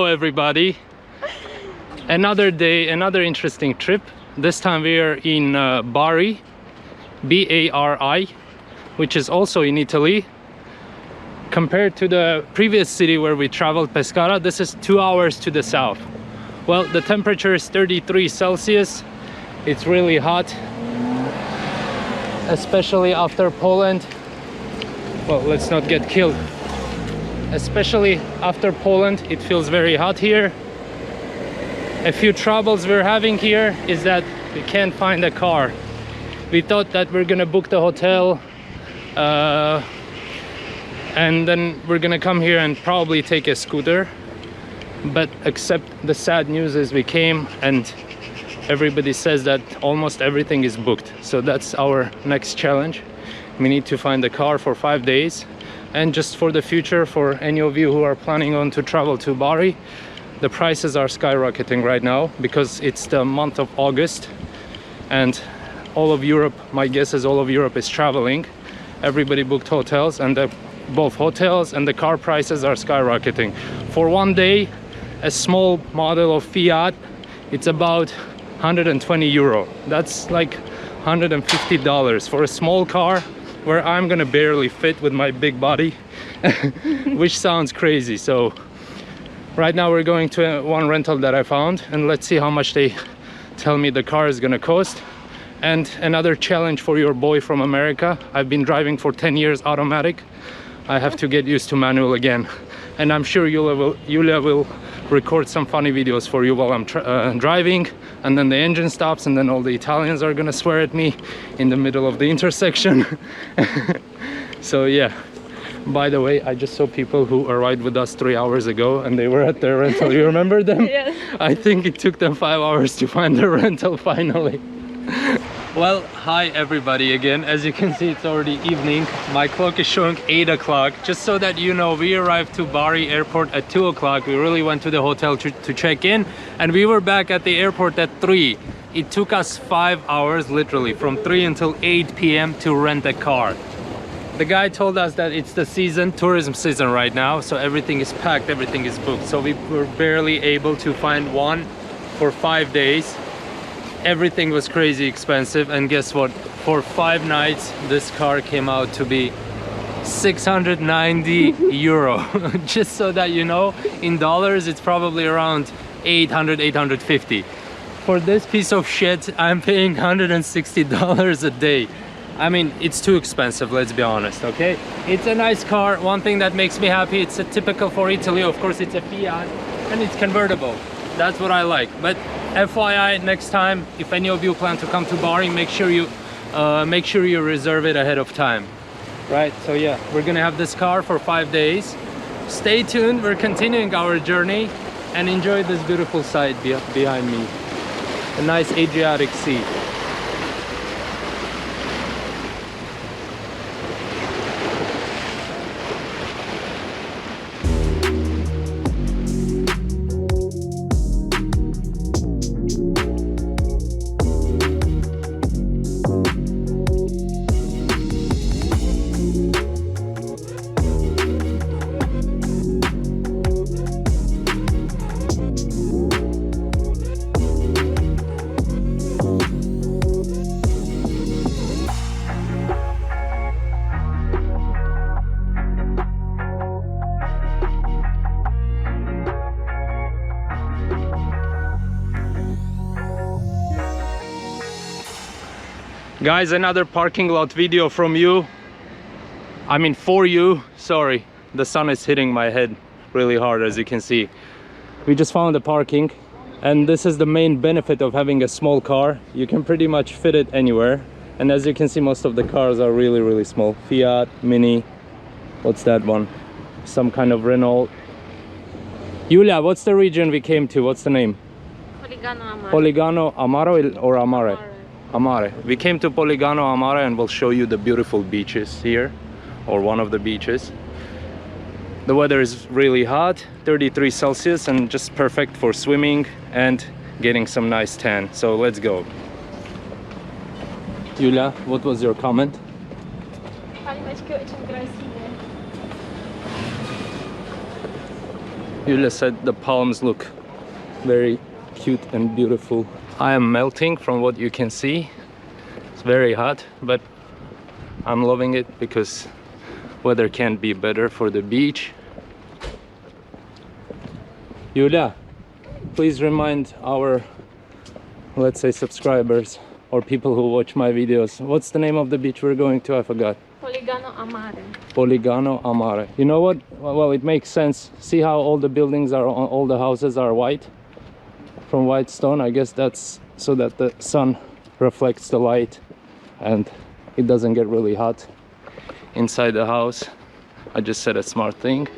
everybody. Another day, another interesting trip. This time we are in Bari, B-A-R-I, which is also in Italy. Compared to the previous city where we traveled, Pescara, this is 2 hours to the south. Well, the temperature is 33 Celsius. It's really hot, especially after Poland. Well, let's not get killed. Especially after Poland, it feels very hot here. A few troubles we're having here is that we can't find a car. We thought that we're gonna book the hotel and then we're gonna come here and probably take a scooter, but except the sad news is we came and everybody says that almost everything is booked. So that's our next challenge. We need to find a car for 5 days. And just for the future, for any of you who are planning on to travel to Bari, the prices are skyrocketing right now because it's the month of August and all of Europe, my guess is all of Europe is traveling. Everybody booked hotels, and both hotels and the car prices are skyrocketing. For 1 day, a small model of Fiat, it's about 120 euro. That's like $150 for a small car where I'm gonna barely fit with my big body, which sounds crazy. So right now we're going to one rental that I found, and let's see how much they tell me the car is gonna cost. And another challenge for your boy from America. I've been driving for 10 years automatic. I have to get used to manual again. And I'm sure Julia will record some funny videos for you while I'm driving, and then the engine stops and then all the Italians are gonna swear at me in the middle of the intersection. So yeah, by the way, I just saw people who arrived with us 3 hours ago and they were at their rental. You remember them? Yes. I think it took them 5 hours to find their rental finally. Well, hi everybody again. As you can see, it's already evening. My clock is showing 8 o'clock. Just so that you know, we arrived to Bari airport at 2 o'clock. We really went to the hotel to check in, and we were back at the airport at 3. It took us 5 hours, literally, from 3 until 8 p.m. to rent a car. The guy told us that it's the season, tourism season right now, so everything is packed, everything is booked. So we were barely able to find one for 5 days. Everything was crazy expensive, and guess what? For 5 nights this car came out to be 690 euro. Just so that you know, in dollars it's probably around 800, 850. For this piece of shit I'm paying $160 a day. I mean, it's too expensive, let's be honest, okay? It's a nice car. One thing that makes me happy, it's a typical for Italy, of course it's a Fiat and it's convertible. That's what I like. But FYI, next time, if any of you plan to come to Bari, make sure you reserve it ahead of time. Right, so yeah, we're gonna have this car for 5 days. Stay tuned, we're continuing our journey, and enjoy this beautiful sight behind me. A nice Adriatic Sea. Guys, another parking lot video from you. I mean, for you. Sorry, the sun is hitting my head really hard, as you can see. We just found a parking, and this is the main benefit of having a small car. You can pretty much fit it anywhere. And as you can see, most of the cars are really, really small. Fiat, Mini. What's that one? Some kind of Renault. Julia, what's the region we came to? What's the name? Polignano, Amare. Polignano, Amaro or Amare? Amare. We came to Polignano, Amare, and we'll show you the beautiful beaches here, or one of the beaches. The weather is really hot, 33 Celsius, and just perfect for swimming and getting some nice tan. So let's go. Julia, what was your comment? Julia said the palms look very cute and beautiful. I am melting from what you can see. It's very hot, but I'm loving it because weather can't be better for the beach. Julia, please remind our, let's say, subscribers or people who watch my videos, what's the name of the beach we're going to? I forgot. Polignano a Mare. Polignano a Mare. You know what? Well, it makes sense. See how all the buildings are, all the houses are white? From white stone. I guess that's so that the sun reflects the light and it doesn't get really hot inside the house. I just said a smart thing.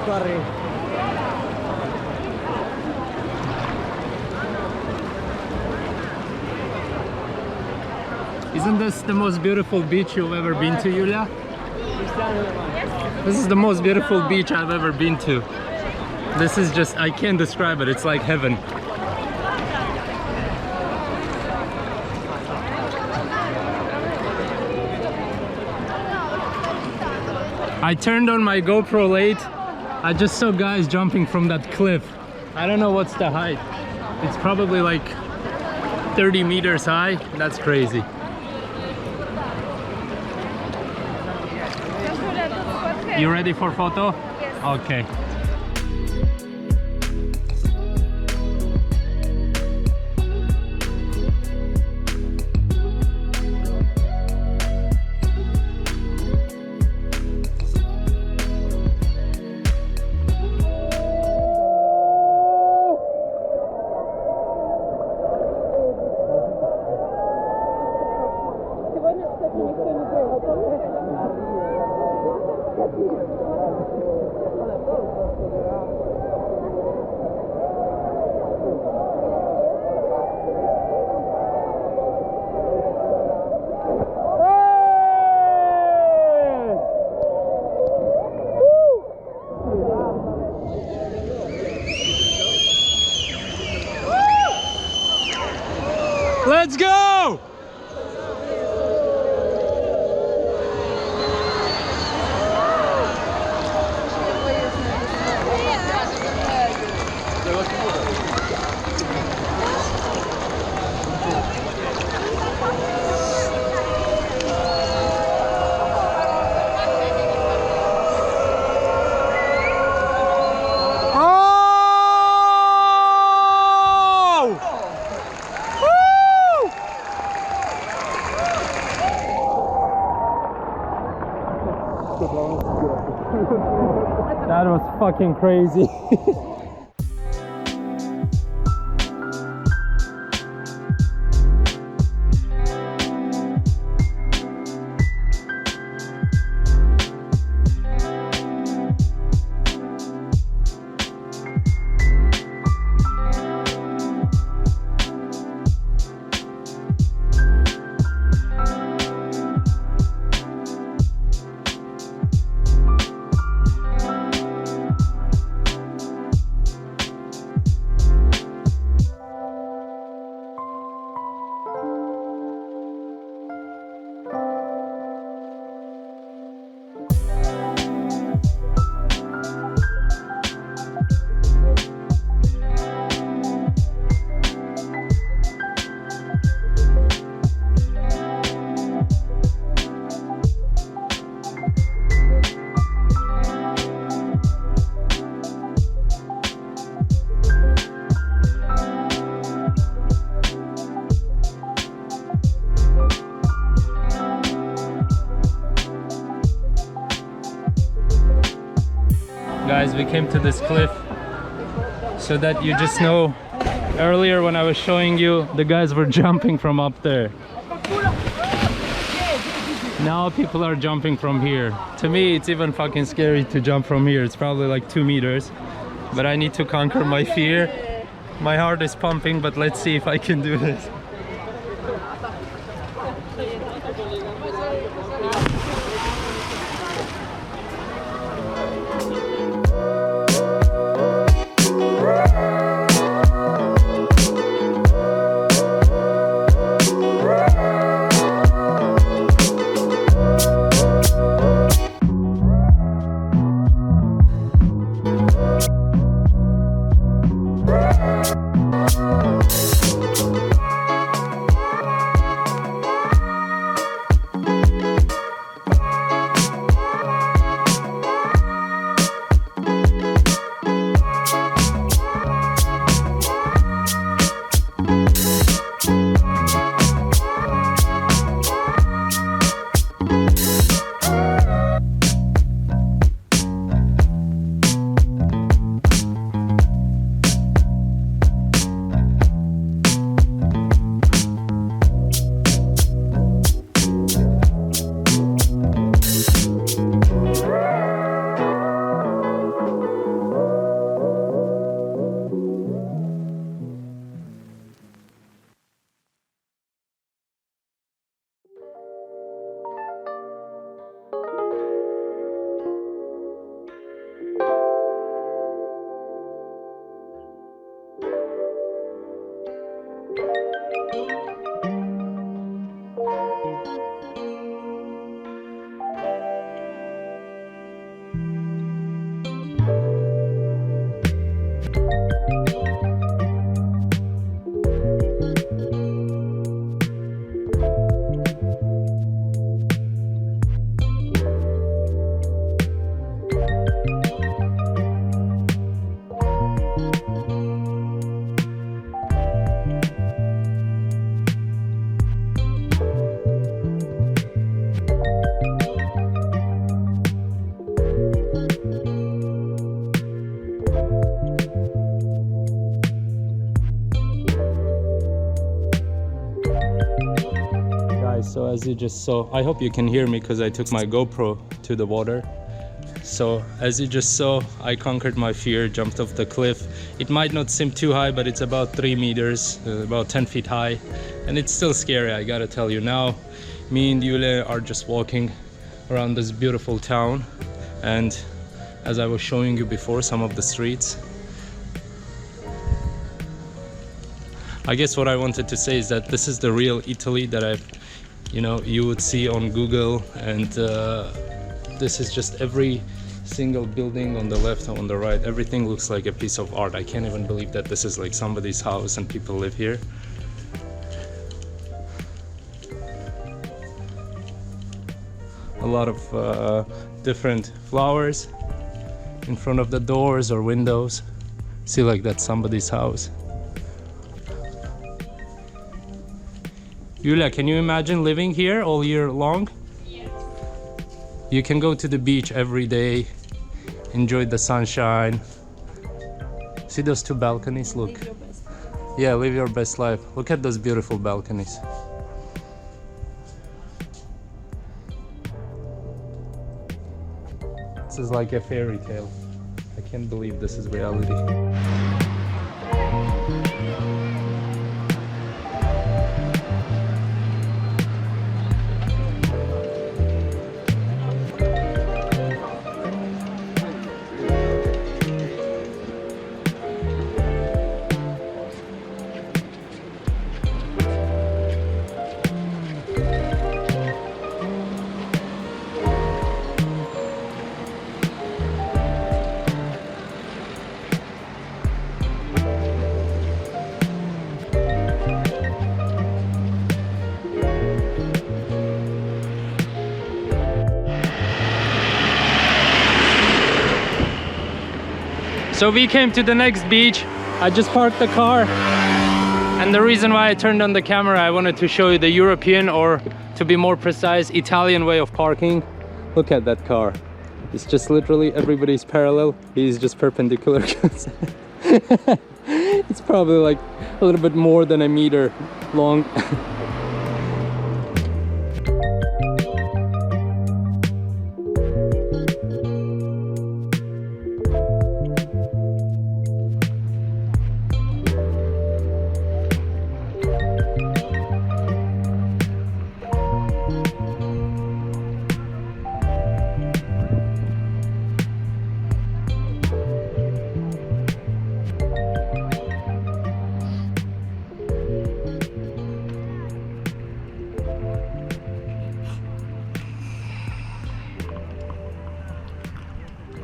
Sorry. Isn't this the most beautiful beach you've ever been to, Julia? This is the most beautiful beach I've ever been to. This is just, I can't describe it, it's like heaven. I turned on my GoPro late. I just saw guys jumping from that cliff. I don't know what's the height. It's probably like 30 meters high. That's crazy. You ready for photo? Yes. Okay. Let's go! That was fucking crazy. Guys, we came to this cliff so that you just know. Earlier when I was showing you, the guys were jumping from up there. Now people are jumping from here. To me, it's even fucking scary to jump from here. It's probably like 2 meters. But I need to conquer my fear. My heart is pumping, but let's see if I can do this. So as you just saw, I hope you can hear me because I took my GoPro to the water. So as you just saw, I conquered my fear, jumped off the cliff. It might not seem too high, but it's about 3 meters, about 10 feet high. And it's still scary, I gotta tell you. Now, me and Yule are just walking around this beautiful town. And as I was showing you before, some of the streets. I guess what I wanted to say is that this is the real Italy that you would see on Google, and this is just every single building on the left, on the right. Everything looks like a piece of art. I can't even believe that this is like somebody's house and people live here. A lot of different flowers in front of the doors or windows. See, like that's somebody's house. Yulia, can you imagine living here all year long? Yes. You can go to the beach every day, enjoy the sunshine. See those 2 balconies? Look. Live your best life. Yeah, live your best life. Look at those beautiful balconies. This is like a fairy tale. I can't believe this is reality. So we came to the next beach. I just parked the car, and the reason why I turned on the camera, I wanted to show you the European, or to be more precise, Italian way of parking. Look at that car. It's just literally everybody's parallel. He's just perpendicular. It's probably like a little bit more than a meter long.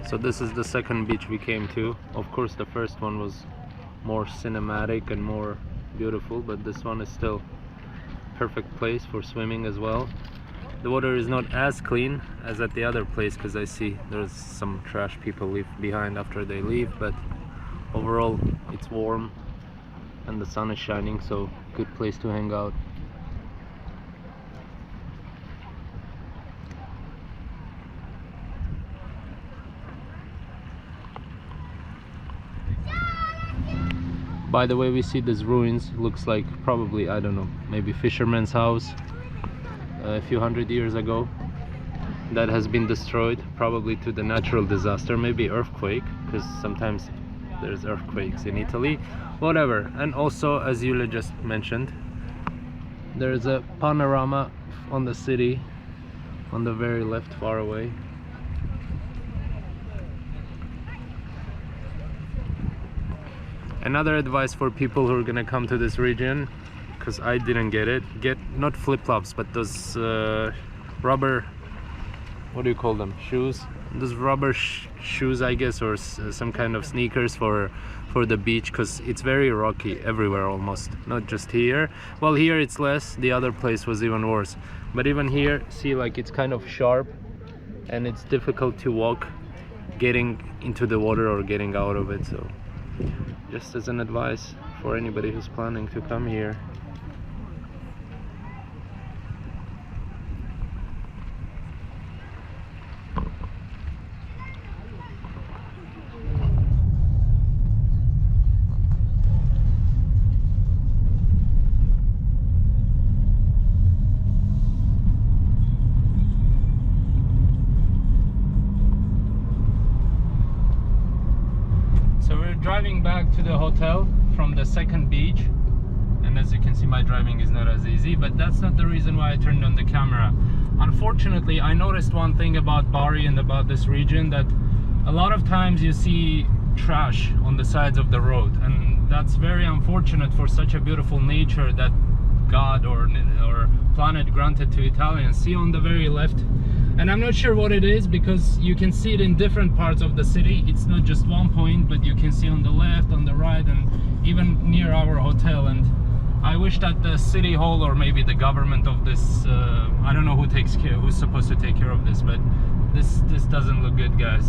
So this is the second beach we came to. Of course the first one was more cinematic and more beautiful, but this one is still perfect place for swimming as well. The water is not as clean as at the other place because I see there's some trash people leave behind after they leave, but overall it's warm and the sun is shining, so good place to hang out. By the way, we see these ruins. Looks like probably, I don't know, maybe fisherman's house a few hundred years ago that has been destroyed, probably to the natural disaster, maybe earthquake, because sometimes there's earthquakes in Italy, whatever. And also, as Yulia just mentioned, there's a panorama on the city on the very left, far away. Another advice for people who are gonna come to this region, because I didn't get it, get not flip-flops, but those rubber, what do you call them, shoes? Those rubber shoes, I guess, or some kind of sneakers for the beach, because it's very rocky everywhere almost, not just here. Well, here it's less, the other place was even worse. But even here, see, like it's kind of sharp and it's difficult to walk getting into the water or getting out of it. So just as an advice for anybody who's planning to come here. Driving back to the hotel from the second beach, and as you can see, my driving is not as easy, but that's not the reason why I turned on the camera. Unfortunately, I noticed one thing about Bari and about this region, that a lot of times you see trash on the sides of the road, and that's very unfortunate for such a beautiful nature that God or planet granted to Italians. See on the very left, and I'm not sure what it is because you can see it in different parts of the city. It's not just one point, but you can see on the left, on the right, and even near our hotel. And I wish that the city hall or maybe the government of this, I don't know who's supposed to take care of this, but this doesn't look good, guys.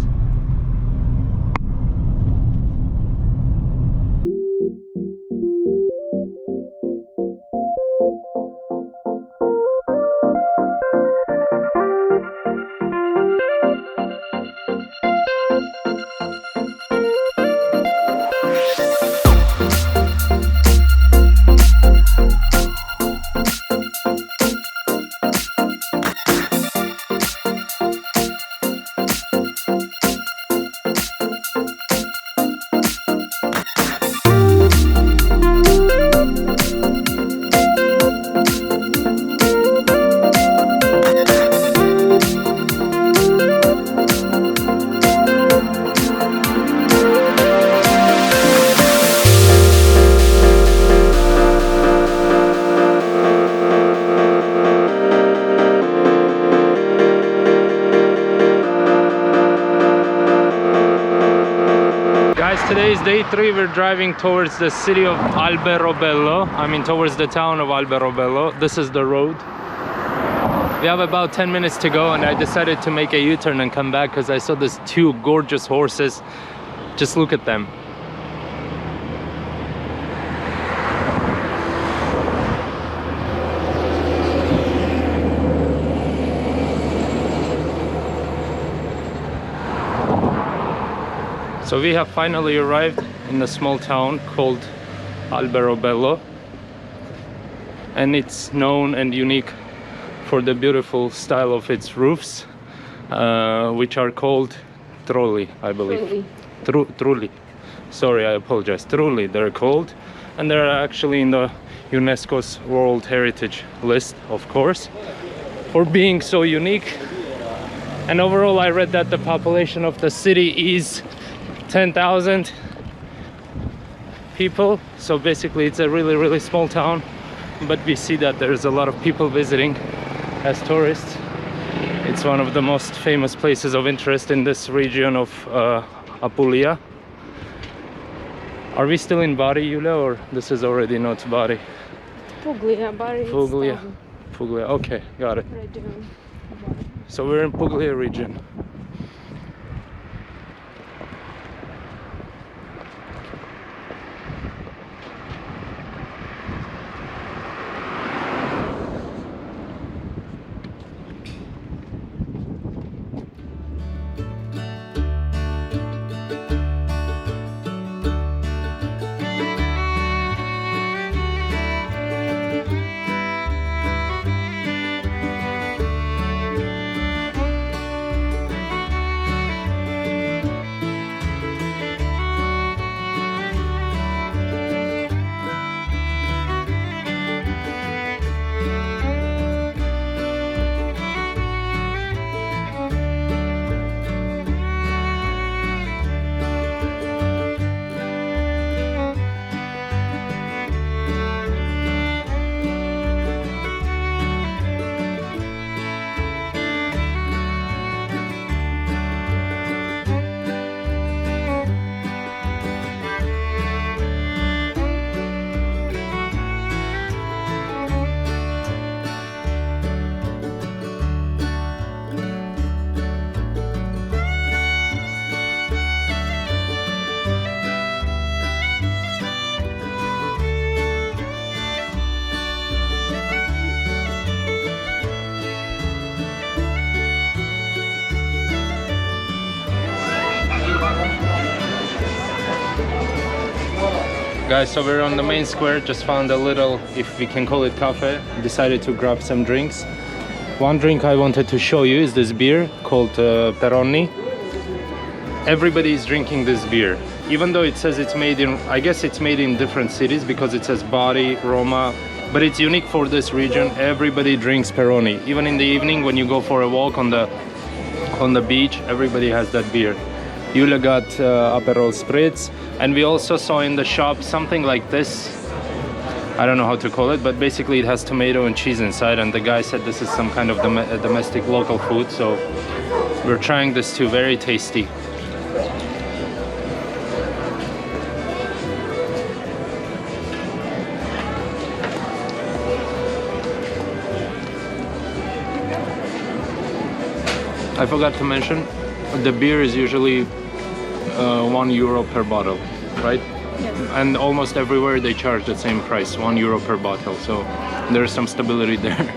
Today is day 3. We're driving towards the city of Alberobello. I mean towards the town of Alberobello. This is the road. We have about 10 minutes to go, and I decided to make a U-turn and come back because I saw these 2 gorgeous horses. Just look at them. So we have finally arrived in a small town called Alberobello, and it's known and unique for the beautiful style of its roofs, which are called trulli, I believe. Trulli. Sorry, I apologize. Trulli, they're called, and they're actually in the UNESCO's World Heritage list, of course, for being so unique. And overall, I read that the population of the city is 10,000 people. So basically, it's a really, really small town, but we see that there's a lot of people visiting as tourists. It's one of the most famous places of interest in this region of Apulia. Are we still in Bari, Yulia, or this is already not Bari? Puglia, Bari. Puglia. Puglia. Okay, got it. So we're in Puglia region. Guys, so we're on the main square, just found a little, if we can call it cafe, decided to grab some drinks. One drink I wanted to show you is this beer called Peroni. Everybody is drinking this beer, even though it says it's made in, I guess it's made in different cities because it says Bari, Roma, but it's unique for this region. Everybody drinks Peroni. Even in the evening when you go for a walk on the beach, everybody has that beer. Yulia got Aperol Spritz, and we also saw in the shop something like this. I don't know how to call it, but basically it has tomato and cheese inside, and the guy said this is some kind of domestic local food, so we're trying this too. Very tasty. I forgot to mention, the beer is usually €1 per bottle, right? Yes. And almost everywhere they charge the same price, €1 per bottle, so there's some stability there.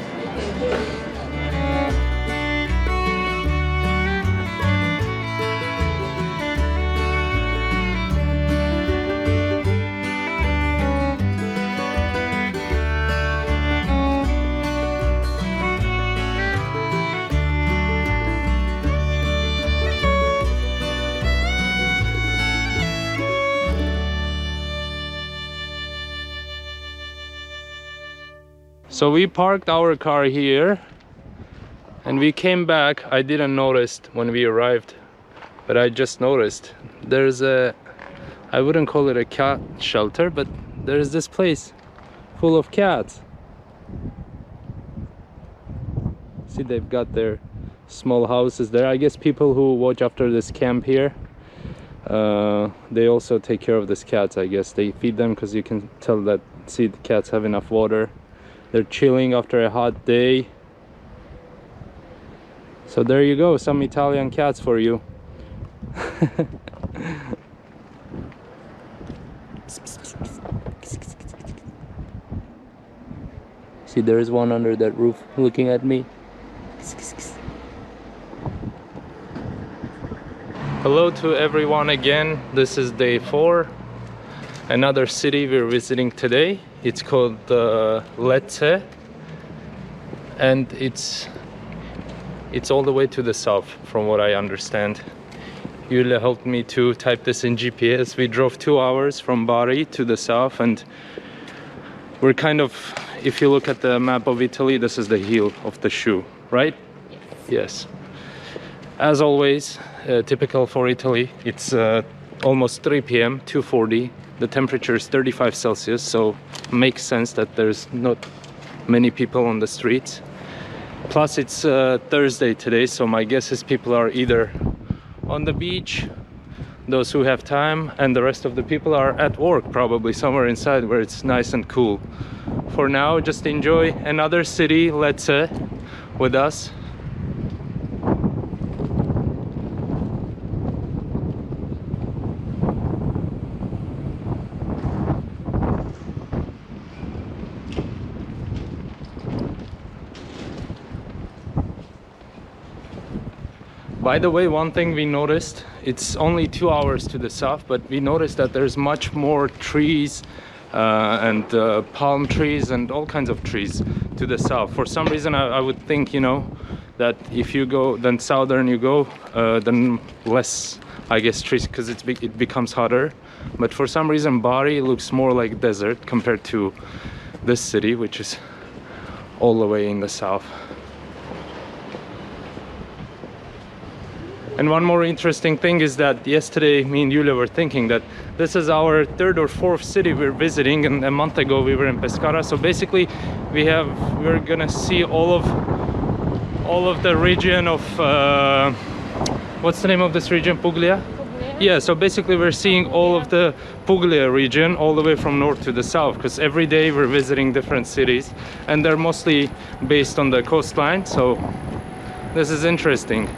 So we parked our car here and we came back. I didn't notice when we arrived, but I just noticed there's a, I wouldn't call it a cat shelter, but there's this place full of cats. See, they've got their small houses there. I guess people who watch after this camp here, they also take care of these cats. I guess they feed them because you can tell that, see, the cats have enough water. They're chilling after a hot day. So there you go, some Italian cats for you. See, there is one under that roof looking at me. Hello to everyone again. This is day 4. Another city we're visiting today. It's called Lecce, and it's all the way to the south, from what I understand. Yulia helped me to type this in GPS. We drove 2 hours from Bari to the south, and we're kind of, if you look at the map of Italy, this is the heel of the shoe, right? Yes. As always, typical for Italy, it's almost 3 p.m, 2:40. The temperature is 35 Celsius, so makes sense that there's not many people on the streets. Plus it's Thursday today, so my guess is people are either on the beach, those who have time, and the rest of the people are at work, probably somewhere inside where it's nice and cool. For now, just enjoy another city, Lecce, with us. By the way, one thing we noticed, it's only 2 hours to the south, but we noticed that there's much more trees and palm trees and all kinds of trees to the south. For some reason, I would think, you know, that if you go, then southern you go, then less, I guess, trees, because it becomes hotter. But for some reason, Bari looks more like desert compared to this city, which is all the way in the south. And one more interesting thing is that yesterday me and Yulia were thinking that this is our 3rd or 4th city we're visiting, and a month ago we were in Pescara. So basically we're gonna see all of the region of what's the name of this region? Puglia? Puglia. Yeah, so basically we're seeing all of the Puglia region all the way from north to the south, because every day we're visiting different cities and they're mostly based on the coastline. So this is interesting.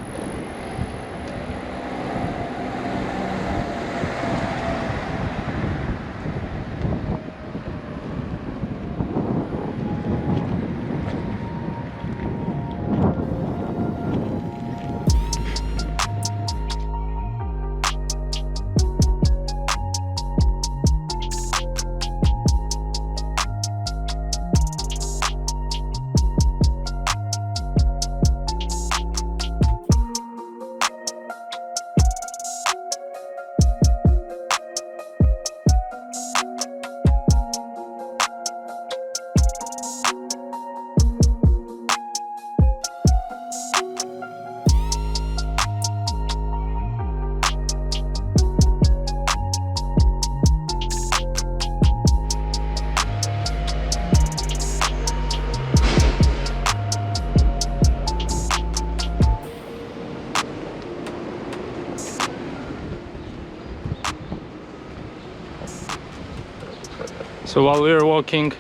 So while we were walking,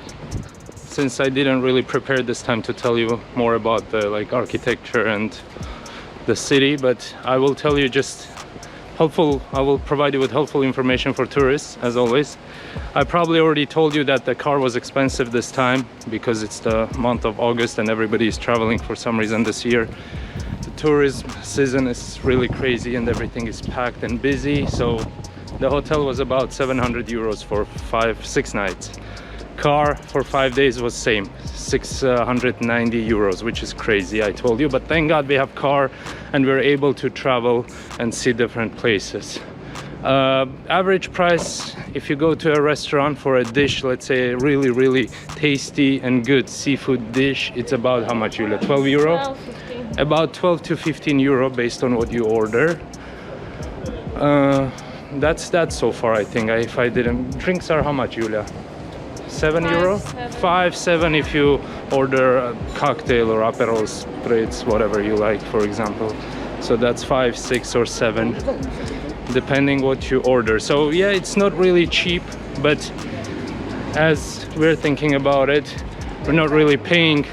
since I didn't really prepare this time to tell you more about the architecture and the city, but I will tell you just I will provide you with helpful information for tourists, as always. I probably already told you that the car was expensive this time because it's the month of August and everybody is traveling for some reason this year. The tourism season is really crazy and everything is packed and busy, so the hotel was about 700 euros for 6 nights. Car for 5 days was same, 690 euros, which is crazy, I told you. But thank God we have car and we're able to travel and see different places. Average price, if you go to a restaurant for a dish, let's say a really tasty and good seafood dish, it's about how much, Julia? 12 euro? 12, 15. About 12 to 15 euro based on what you order. That's so far, I think. If I didn't, drinks are how much, Julia? 7 euro? 5, 7 if you order a cocktail or Aperol spritz, whatever you like, for example. So that's 5, 6 or 7, depending what you order. So yeah, it's not really cheap, but as we're thinking about it, we're not really paying.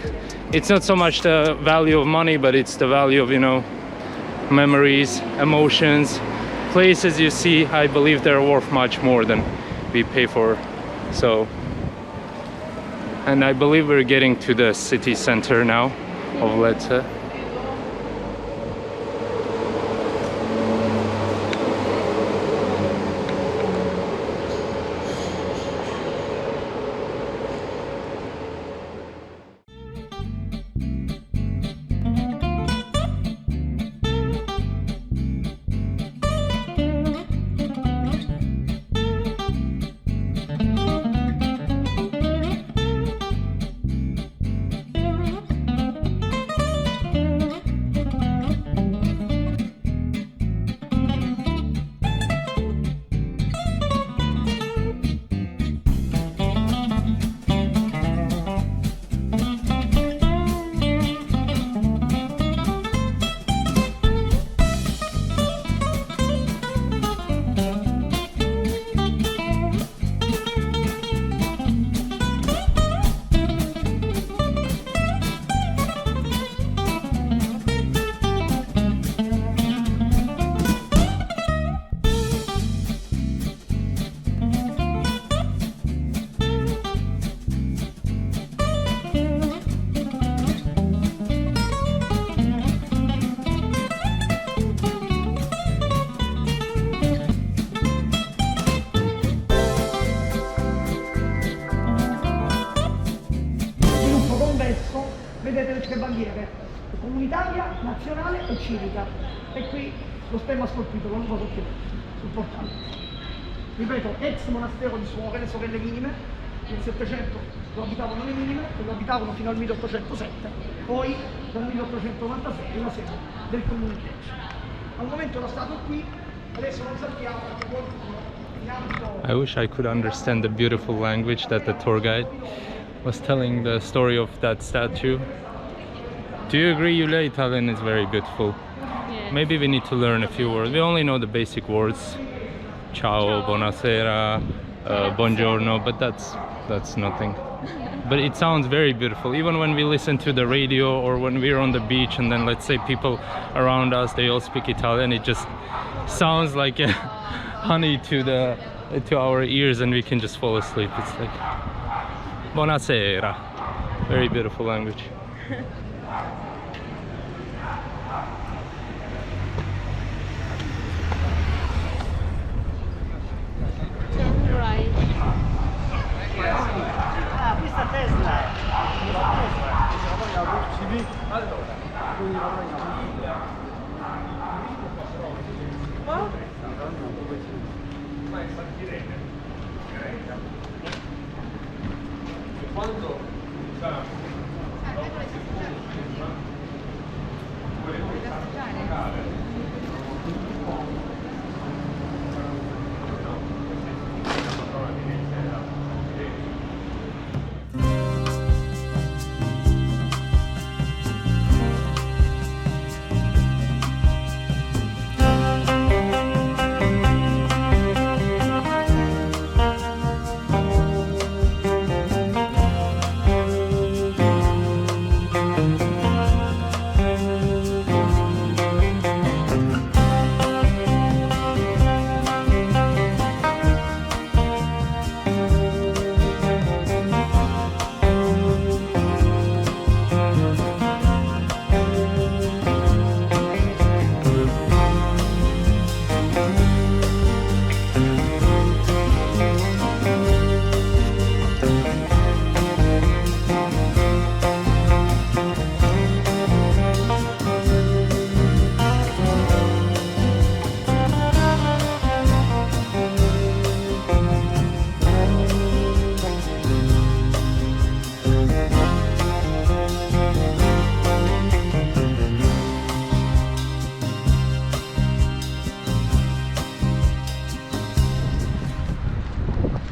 It's not so much the value of money, but it's the value of, you know, memories, emotions, places you see. I believe they're worth much more than we pay for. So, and I believe we're getting to the city center now of Lecce. civica e qui lo stemma scolpito con l'uovo sul portale. Ripeto, ex monastero di suore, le sorelle minime, nel 700 lo abitavano le minime e lo abitavano fino al 1807, poi dal 1896 la sede del comune di Lecce. Al momento era stato qui, adesso non sappiamo perché qualcuno in ambito... I wish I could understand the beautiful language that the tour guide was telling the story of that statue. Do you agree, Julia? Italian is very beautiful. Yeah. Maybe we need to learn a few words. We only know the basic words. Ciao, buonasera, buongiorno, but that's nothing. But it sounds very beautiful. Even when we listen to the radio or when we're on the beach and then let's say people around us, they all speak Italian, it just sounds like honey to our ears and we can just fall asleep. It's like buonasera. Very beautiful language. Turn right. Ah, questa Tesla!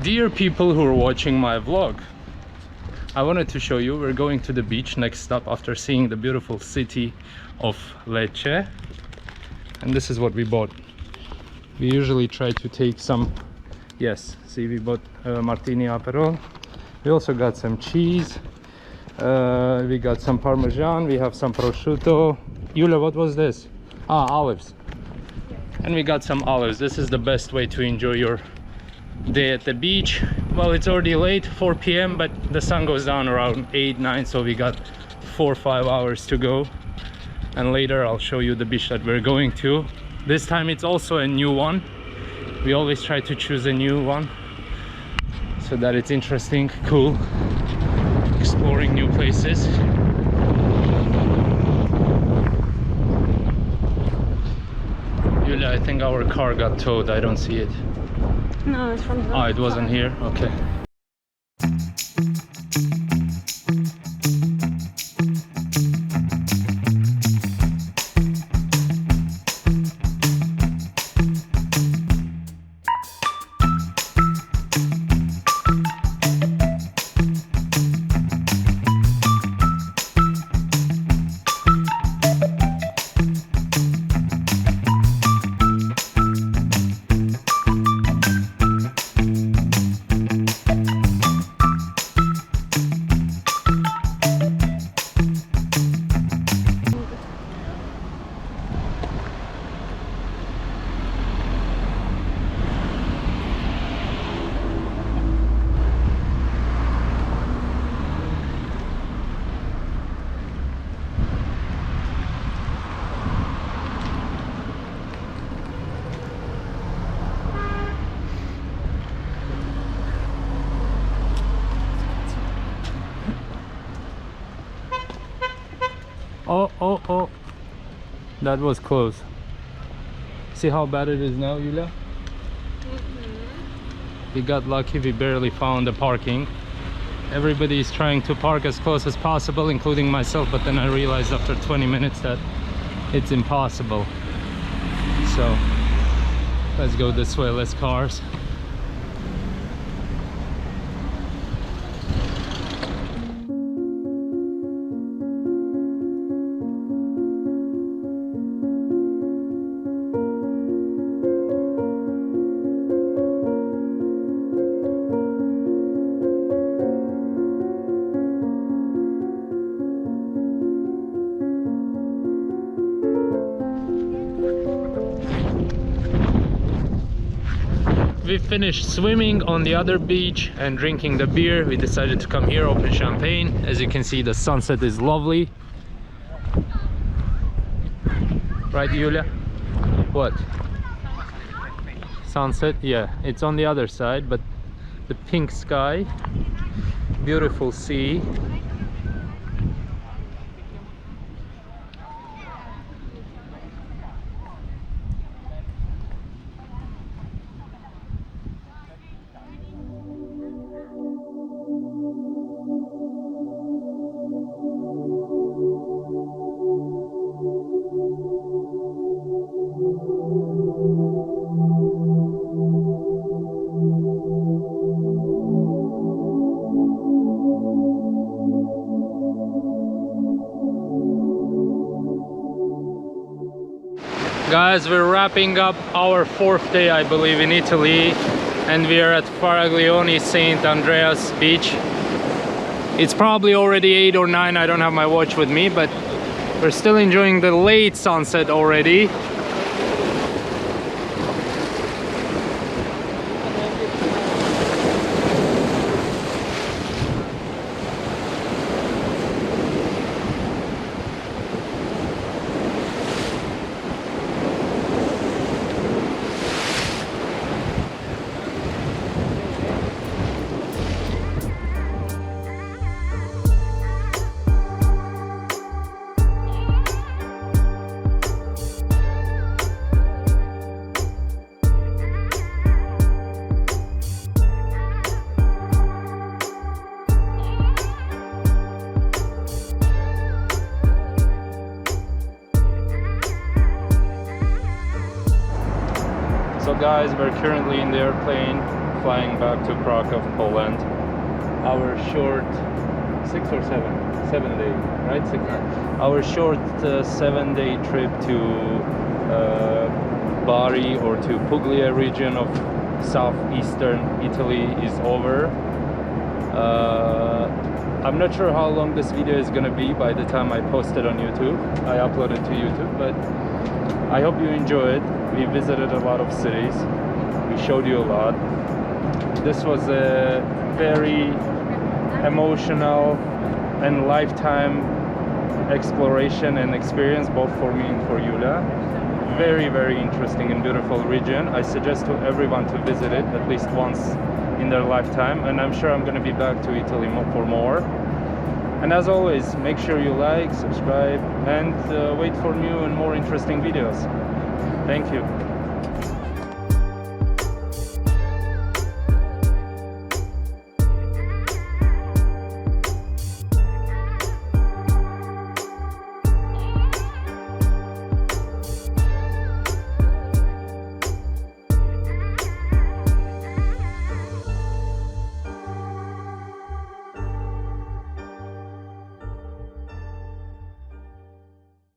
Dear people who are watching my vlog, I wanted to show you we're going to the beach next stop after seeing the beautiful city of Lecce, and this is what we bought. We usually try to take some, yes, see, we bought martini aperol. We also got some cheese, we got some parmesan, we have some prosciutto. Yulia, what was this? Ah, olives. And we got some olives. This is the best way to enjoy your day at the beach. Well, it's already late, 4 p.m, but the sun goes down around 8, 9, so we got 4 or 5 hours to go. And later I'll show you the beach that we're going to. This time it's also a new one. We always try to choose a new one so that it's interesting, cool, exploring new places. Julia, I think our car got towed. I don't see it. No, it's from the Oh, it wasn't here? Okay. Oh, That was close. See how bad it is now, Julia? We got lucky, we barely found the parking. Everybody is trying to park as close as possible, including myself, but then I realized after 20 minutes that it's impossible. So let's go this way, less cars. We finished swimming on the other beach and drinking the beer. We decided to come here, open champagne. As you can see, the sunset is lovely. Right, Julia? What? Sunset? Yeah, it's on the other side, but the pink sky, beautiful sea. Guys, we're wrapping up our 4th day, I believe, in Italy, and we are at Faraglioni, St. Andreas beach. It's probably already 8 or 9, I don't have my watch with me, but we're still enjoying the late sunset already. So guys, we're currently in the airplane flying back to Krakow, Poland. Our short 6 or 7 day, right? Our short 7-day trip to Bari or to Puglia region of southeastern Italy is over. I'm not sure how long this video is gonna be by the time I post it on YouTube. I upload it to YouTube, but I hope you enjoy it. We visited a lot of cities. We showed you a lot. This was a very emotional and lifetime exploration and experience, both for me and for Julia. Very, very interesting and beautiful region. I suggest to everyone to visit it at least once in their lifetime, and I'm sure I'm going to be back to Italy for more. And as always, make sure you like, subscribe, and wait for new and more interesting videos. Thank you.